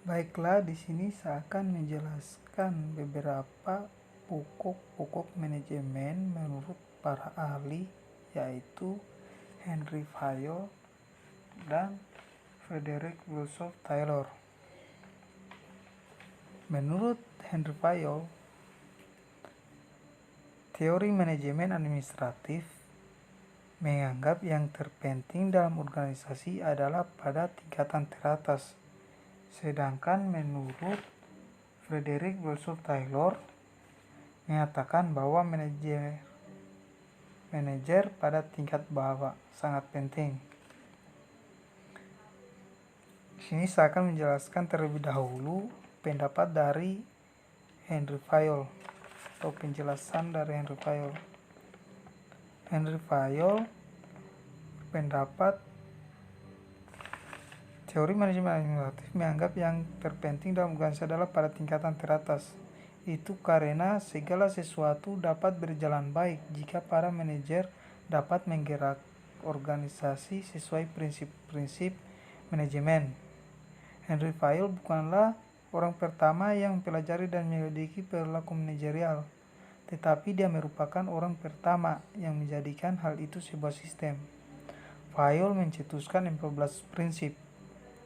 Baiklah, di sini saya akan menjelaskan beberapa pokok-pokok manajemen menurut para ahli, yaitu Henry Fayol dan Frederick Wilson Taylor. Menurut Henry Fayol, teori manajemen administratif menganggap yang terpenting dalam organisasi adalah pada tingkatan teratas. Sedangkan menurut Frederick Wilson Taylor menyatakan bahwa manajer pada tingkat bawah sangat penting. Di sini saya akan menjelaskan terlebih dahulu pendapat dari Henry Fayol atau penjelasan dari Henry Fayol. Henry Fayol pendapat teori manajemen administratif menganggap yang terpenting dalam organisasi adalah pada tingkatan teratas. Itu karena segala sesuatu dapat berjalan baik jika para manajer dapat menggerak organisasi sesuai prinsip-prinsip manajemen. Henry Fayol bukanlah orang pertama yang mempelajari dan menyelidiki perilaku manajerial, tetapi dia merupakan orang pertama yang menjadikan hal itu sebuah sistem. Fayol mencetuskan 14 prinsip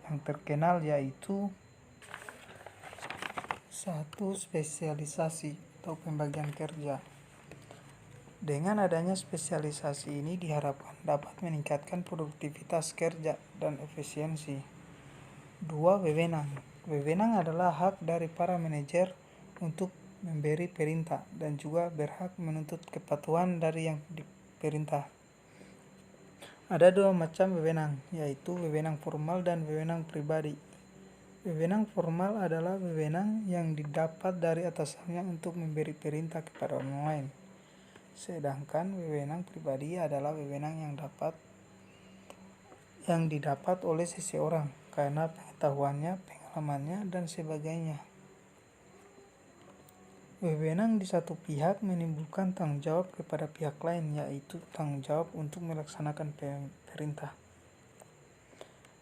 yang terkenal, yaitu 1. Spesialisasi atau pembagian kerja. Dengan adanya spesialisasi ini diharapkan dapat meningkatkan produktivitas kerja dan efisiensi. 2. Wewenang. Wewenang adalah hak dari para manajer untuk memberi perintah dan juga berhak menuntut kepatuhan dari yang diperintah. Ada 2 macam wewenang, yaitu wewenang formal dan wewenang pribadi. Wewenang formal adalah wewenang yang didapat dari atasannya untuk memberi perintah kepada orang lain. Sedangkan wewenang pribadi adalah wewenang yang didapat oleh seseorang karena pengetahuannya, pengalamannya, dan sebagainya. Wewenang di satu pihak menimbulkan tanggung jawab kepada pihak lain, yaitu tanggung jawab untuk melaksanakan perintah.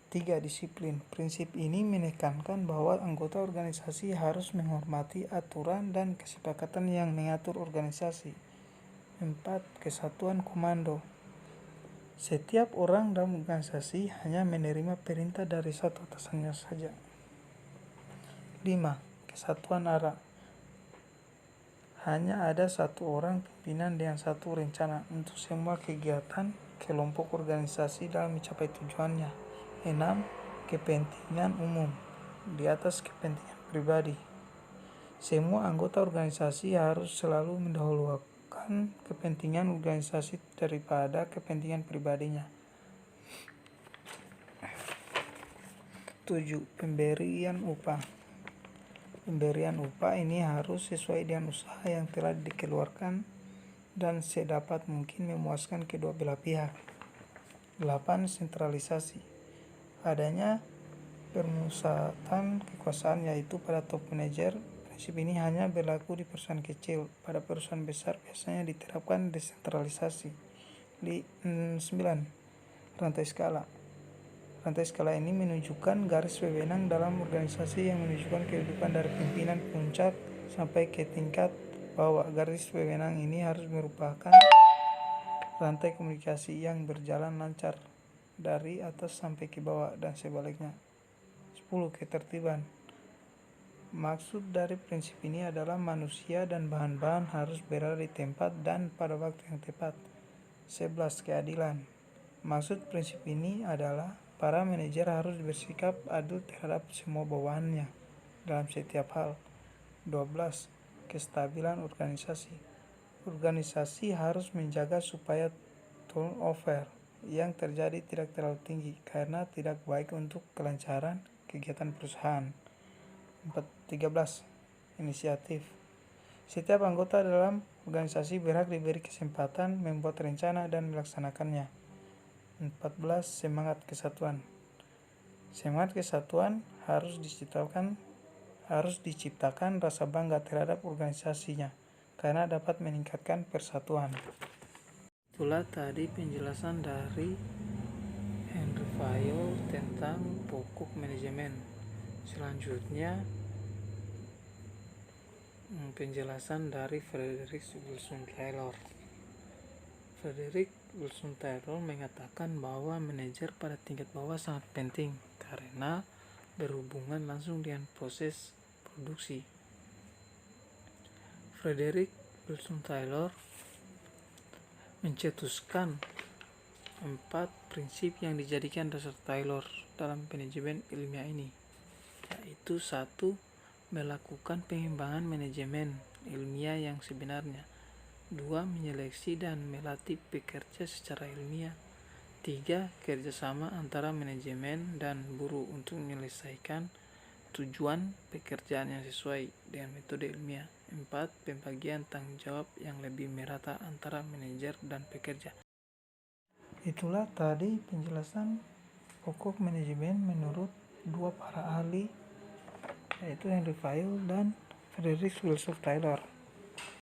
3. Disiplin. Prinsip ini menekankan bahwa anggota organisasi harus menghormati aturan dan kesepakatan yang mengatur organisasi. 4. Kesatuan komando. Setiap orang dalam organisasi hanya menerima perintah dari satu atasannya saja. 5. Kesatuan arah. Hanya ada satu orang pimpinan dengan satu rencana untuk semua kegiatan kelompok organisasi dalam mencapai tujuannya. 6. Kepentingan umum di atas kepentingan pribadi. Semua anggota organisasi harus selalu mendahulukan kepentingan organisasi daripada kepentingan pribadinya. 7. Pemberian upah. Pemberian upah ini harus sesuai dengan usaha yang telah dikeluarkan dan sedapat mungkin memuaskan kedua belah pihak. 8. Sentralisasi. Adanya permusatan kekuasaan, yaitu pada top manajer. Prinsip ini hanya berlaku di perusahaan kecil. Pada perusahaan besar biasanya diterapkan desentralisasi. 9. Rantai skala. Rantai skala ini menunjukkan garis wewenang dalam organisasi yang menunjukkan kehidupan dari pimpinan puncak sampai ke tingkat bawah. Garis wewenang ini harus merupakan rantai komunikasi yang berjalan lancar dari atas sampai ke bawah dan sebaliknya. 10. Ketertiban. Maksud dari prinsip ini adalah manusia dan bahan-bahan harus berada di tempat dan pada waktu yang tepat. 11. Keadilan. Maksud prinsip ini adalah para manajer harus bersikap adil terhadap semua bawahannya dalam setiap hal. 12. Kestabilan organisasi. Organisasi harus menjaga supaya turnover yang terjadi tidak terlalu tinggi karena tidak baik untuk kelancaran kegiatan perusahaan. 13. Inisiatif. Setiap anggota dalam organisasi berhak diberi kesempatan membuat rencana dan melaksanakannya. 14. Semangat kesatuan. Semangat kesatuan harus diciptakan rasa bangga terhadap organisasinya karena dapat meningkatkan persatuan. Itulah tadi penjelasan dari Henry Fayol tentang pokok manajemen. Selanjutnya, penjelasan dari Frederick Wilson Taylor. Frederick Wilson Taylor mengatakan bahwa manajer pada tingkat bawah sangat penting karena berhubungan langsung dengan proses produksi. Frederick Wilson Taylor mencetuskan 4 prinsip yang dijadikan dasar Taylor dalam manajemen ilmiah ini, yaitu 1. Melakukan pengembangan manajemen ilmiah yang sebenarnya. 2. Menyeleksi dan melatih pekerja secara ilmiah. 3. Kerjasama antara manajemen dan buruh untuk menyelesaikan tujuan pekerjaan yang sesuai dengan metode ilmiah. 4. Pembagian tanggung jawab yang lebih merata antara manajer dan pekerja. Itulah tadi penjelasan pokok manajemen menurut 2 para ahli, yaitu Henry Fayol dan Frederick Wilson Taylor.